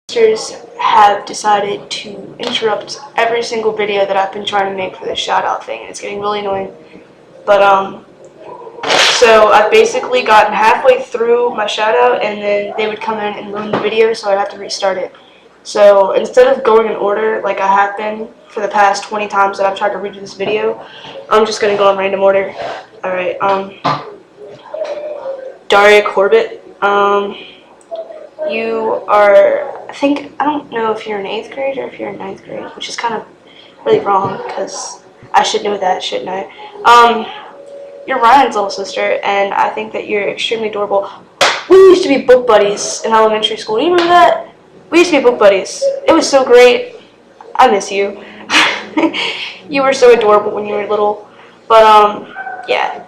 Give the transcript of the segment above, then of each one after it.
Sisters have decided to interrupt every single video that I've been trying to make for this shout out thing, and it's getting really annoying. But so I've basically gotten halfway through my shout out, and then they would come in and ruin the video, so I'd have to restart it. So instead of going in order like I have been for the past 20 times that I've tried to redo this video, I'm just gonna go in random order. Alright, Daria Corbett, you are, I don't know if you're in 8th grade or if you're in 9th grade, which is kind of really wrong, because I should know that, shouldn't I? You're Ryan's little sister, and I think that you're extremely adorable. We used to be book buddies in elementary school. Do you remember that? We used to be book buddies. It was so great. I miss you. You were so adorable when you were little. But, yeah.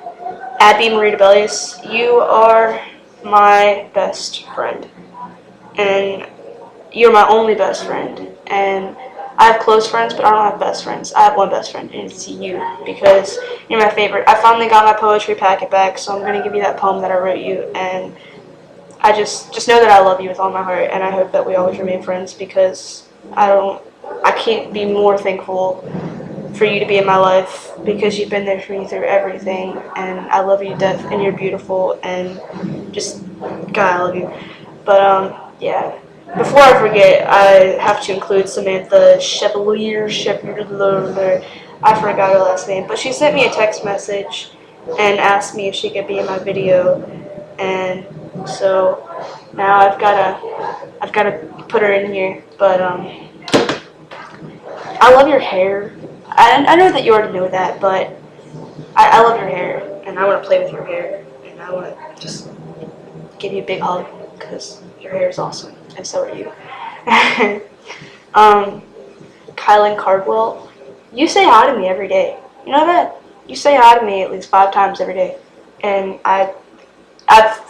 Abby Marie DeBellius, you are my best friend. And you're my only best friend. And I have close friends, but I don't have best friends. I have one best friend, and it's you, because you're my favorite. I finally got my poetry packet back, so I'm going to give you that poem that I wrote you, and I just know that I love you with all my heart, and I hope that we always remain friends, because I can't be more thankful for you to be in my life, because you've been there for me through everything, and I love you to death, and you're beautiful, and just, God, I love you. But, yeah. Before I forget, I have to include Samantha Chevalier. I forgot her last name, but she sent me a text message and asked me if she could be in my video, and so now I've gotta put her in here. But I love your hair. I know that you already know that, but I love your hair, and I want to play with your hair, and I want to just give you a big hug, because your hair is awesome, and so are you. Kylan Cardwell, you say hi to me every day. You know that? You say hi to me at least 5 times every day, and I've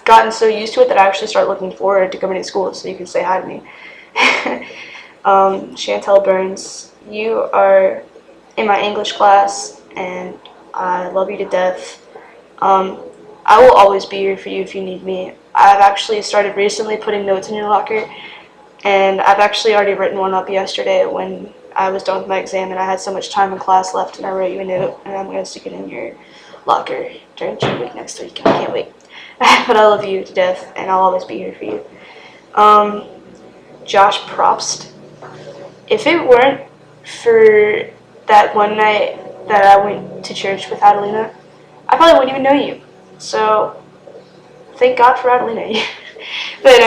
gotten so used to it that I actually start looking forward to coming to school so you can say hi to me. Chantel Burns, you are in my English class, and I love you to death. I will always be here for you if you need me. I've actually started recently putting notes in your locker, and I've actually already written one up yesterday when I was done with my exam and I had so much time in class left, and I wrote you a note, and I'm going to stick it in your locker during gym week next week. I can't wait. But I love you to death, and I'll always be here for you. Josh Probst, if it weren't for that one night that I went to church with Adelina, I probably wouldn't even know you. So, thank God for Adelina. But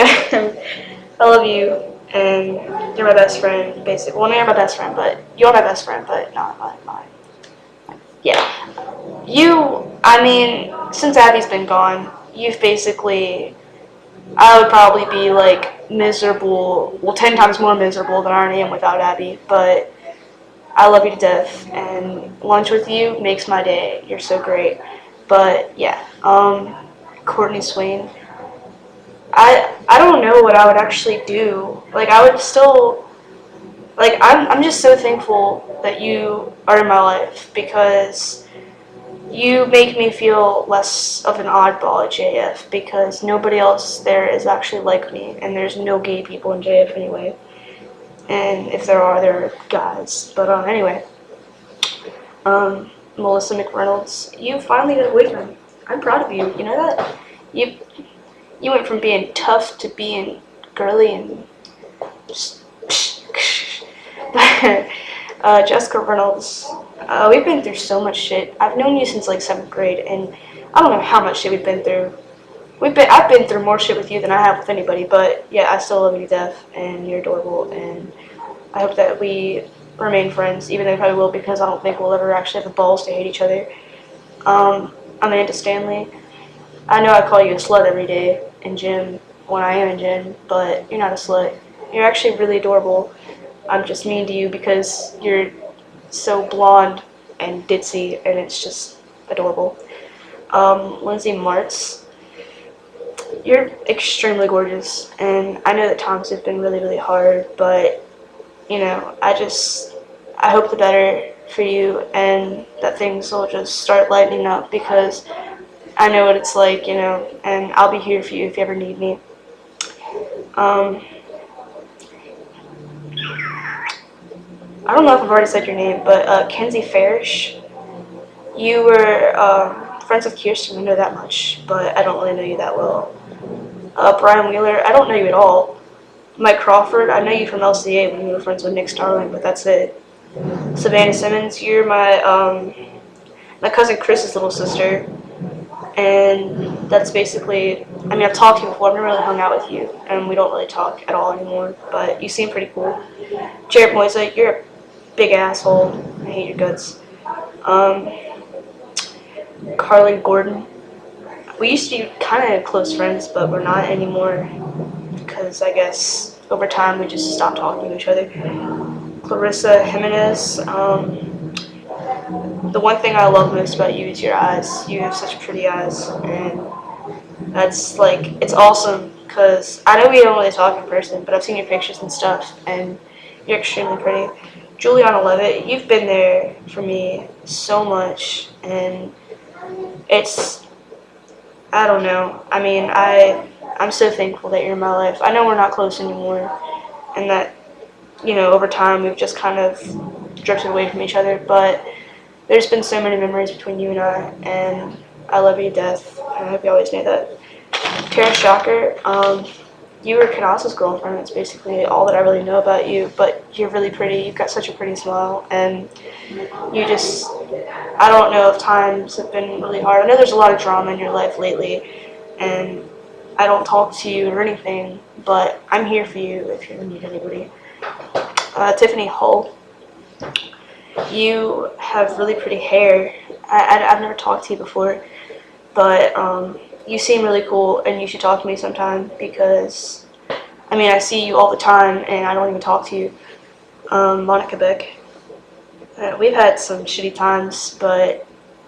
I love you, and you're my best friend, basically. Well, you're my best friend, but you're my best friend, but not mine. Yeah. I mean, since Abby's been gone, you've basically, I would probably be, like, miserable, well, 10 times more miserable than I already am without Abby, but I love you to death, and lunch with you makes my day. You're so great. But, yeah, Courtney Swain, I don't know what I would actually do. Like, I would still, like, I'm just so thankful that you are in my life, because you make me feel less of an oddball at JF, because nobody else there is actually like me, and there's no gay people in JF anyway. And if there are, they're guys. But, anyway. Melissa McReynolds, you finally got a boyfriend. I'm proud of you. You know that? You went from being tough to being girly and just Jessica Reynolds, we've been through so much shit. I've known you since like 7th grade, and I don't know how much shit we've been through. I've been through more shit with you than I have with anybody, but yeah, I still love you to death, and you're adorable, and I hope that we remain friends, even though we probably will, because I don't think we'll ever actually have the balls to hate each other. Amanda Stanley, I know I call you a slut every day in gym when I am in gym, but you're not a slut. You're actually really adorable. I'm just mean to you because you're so blonde and ditzy, and it's just adorable. Lindsay Martz, you're extremely gorgeous, and I know that times have been really, really hard, but, you know, I hope the better for you, and that things will just start lightening up, because I know what it's like, you know, and I'll be here for you if you ever need me. I don't know if I've already said your name, but Kenzie Farish. You were friends with Kirsten, I know that much, but I don't really know you that well. Brian Wheeler, I don't know you at all. Mike Crawford, I know you from LCA when you were friends with Nick Starling, but that's it. Savannah Simmons, you're my cousin Chris's little sister, and that's basically. I mean, I've talked to you before. I've never really hung out with you, and we don't really talk at all anymore. But you seem pretty cool. Jared Moise, you're a big asshole. I hate your guts. Um, Carly Gordon. We used to be kind of close friends, but we're not anymore because I guess over time we just stopped talking to each other. Clarissa Jimenez. The one thing I love most about you is your eyes. You have such pretty eyes, and that's like it's awesome because I know we don't really talk in person, but I've seen your pictures and stuff, and you're extremely pretty. Juliana Levitt, you've been there for me so much, and it's I don't know. I mean, I'm so thankful that you're in my life. I know we're not close anymore, and that over time we've just kind of drifted away from each other, but there's been so many memories between you and I love you to death, and I hope you always know that. Tara Shocker, you were Kanasa's girlfriend. That's basically all that I really know about you, but you're really pretty. You've got such a pretty smile, and I don't know if times have been really hard. I know there's a lot of drama in your life lately, and I don't talk to you or anything, but I'm here for you if you ever need anybody. Tiffany Hull, you have really pretty hair. I've never talked to you before, but you seem really cool, and you should talk to me sometime because, I mean, I see you all the time, and I don't even talk to you. Monica Beck, we've had some shitty times, but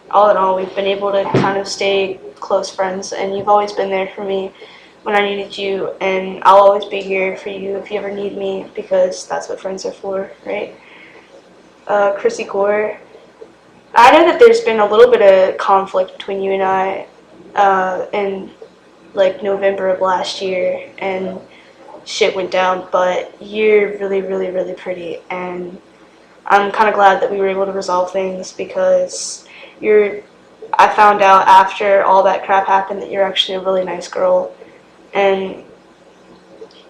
all in all, we've been able to kind of stay close friends, and you've always been there for me when I needed you, and I'll always be here for you if you ever need me, because that's what friends are for, right? Chrissy Gore, I know that there's been a little bit of conflict between you and I in like November of last year, and shit went down, but you're really, really, really pretty, and I'm kind of glad that we were able to resolve things because I found out after all that crap happened that you're actually a really nice girl, and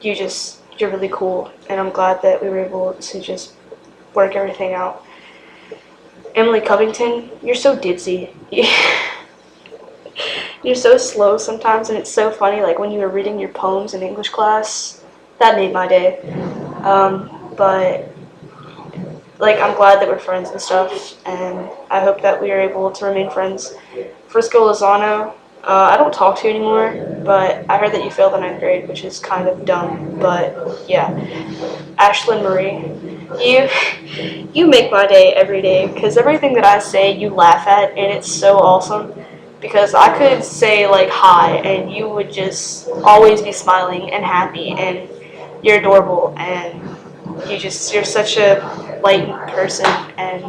you're really cool, and I'm glad that we were able to just work everything out. Emily Covington, you're so ditzy. You're so slow sometimes, and it's so funny, like when you were reading your poems in English class, that made my day. But like I'm glad that we're friends and stuff, and I hope that we are able to remain friends. Frisco Lozano, I don't talk to you anymore, but I heard that you failed the 9th grade, which is kind of dumb, but yeah. Ashlyn Marie, you make my day every day, because everything that I say you laugh at, and it's so awesome, because I could say like hi, and you would just always be smiling and happy, and you're adorable, and you're such a light person, and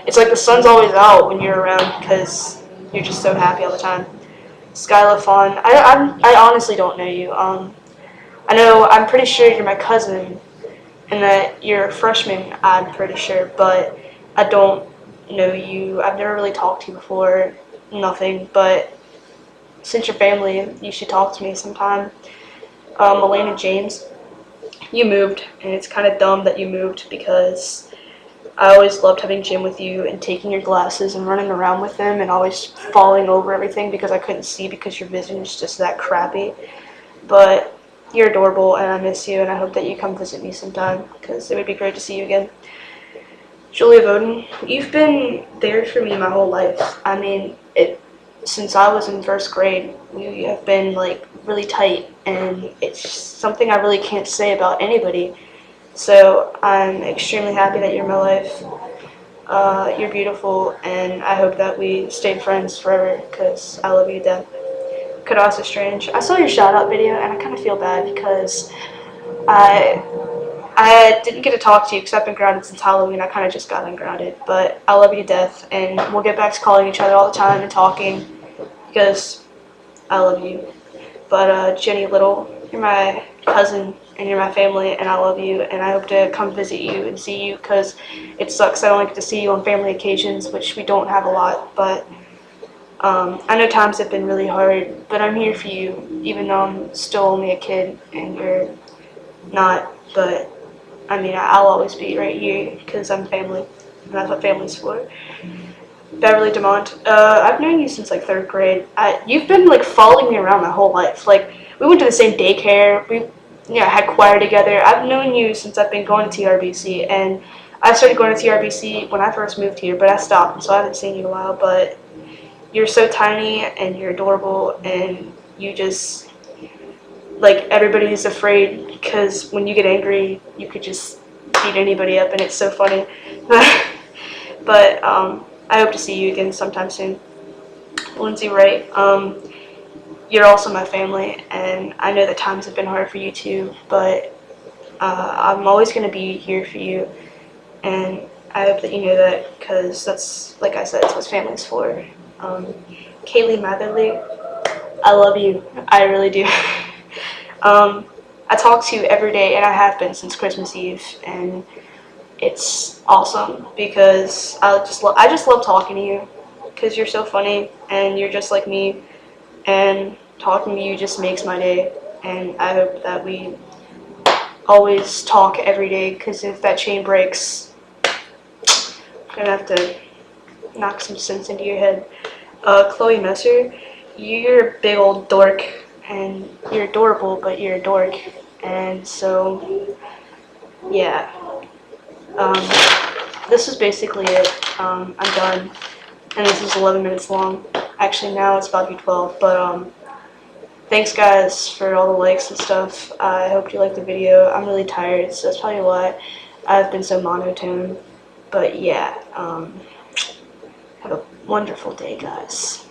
it's like the sun's always out when you're around, because you're just so happy all the time. Skyla Fawn, I honestly don't know you. I'm pretty sure you're my cousin, and that you're a freshman, I'm pretty sure, but I don't know you. I've never really talked to you before, nothing, but since you're family, you should talk to me sometime. Elena James, you moved, and it's kind of dumb that you moved because I always loved having gym with you and taking your glasses and running around with them and always falling over everything because I couldn't see because your vision is just that crappy. But you're adorable, and I miss you, and I hope that you come visit me sometime because it would be great to see you again. Julia Bowden, you've been there for me my whole life. I mean, since I was in 1st grade, we have been like really tight, and it's something I really can't say about anybody. So I'm extremely happy that you're in my life. You're beautiful, and I hope that we stay friends forever because I love you to death. Kadasa Strange, I saw your shout-out video, and I kind of feel bad because I didn't get to talk to you because I've been grounded since Halloween. I kind of just got ungrounded, but I love you to death, and we'll get back to calling each other all the time and talking because I love you. But Jenny Little, you're my cousin, and you're my family, and I love you, and I hope to come visit you and see you, because it sucks I don't get to see you on family occasions, which we don't have a lot, but I know times have been really hard, but I'm here for you, even though I'm still only a kid, and you're not, but I mean, I'll always be right here, because I'm family, and that's what family's for. Beverly Demont, I've known you since like 3rd grade. You've been like following me around my whole life. Like, we went to the same daycare. We, had choir together. I've known you since I've been going to TRBC, and I started going to TRBC when I first moved here, but I stopped, so I haven't seen you in a while. But you're so tiny, and you're adorable, and you just, like, everybody's afraid, because when you get angry, you could just beat anybody up, and it's so funny. But I hope to see you again sometime soon. Lindsay Wright, you're also my family, and I know that times have been hard for you too, but I'm always going to be here for you, and I hope that you know that, because that's, like I said, it's what family's for. Kaylee Matherly, I love you. I really do. I talk to you every day, and I have been since Christmas Eve, and it's awesome, because I just love talking to you, because you're so funny, and you're just like me, and talking to you just makes my day, and I hope that we always talk every day, because if that chain breaks, I'm gonna have to knock some sense into your head. Chloe Messer, you're a big old dork, and you're adorable, but you're a dork, and so, yeah. This is basically it. I'm done, and this is 11 minutes long. Actually, now it's about to be 12, but thanks guys for all the likes and stuff. I hope you liked the video. I'm really tired, so that's probably why I've been so monotone. But yeah, have a wonderful day, guys.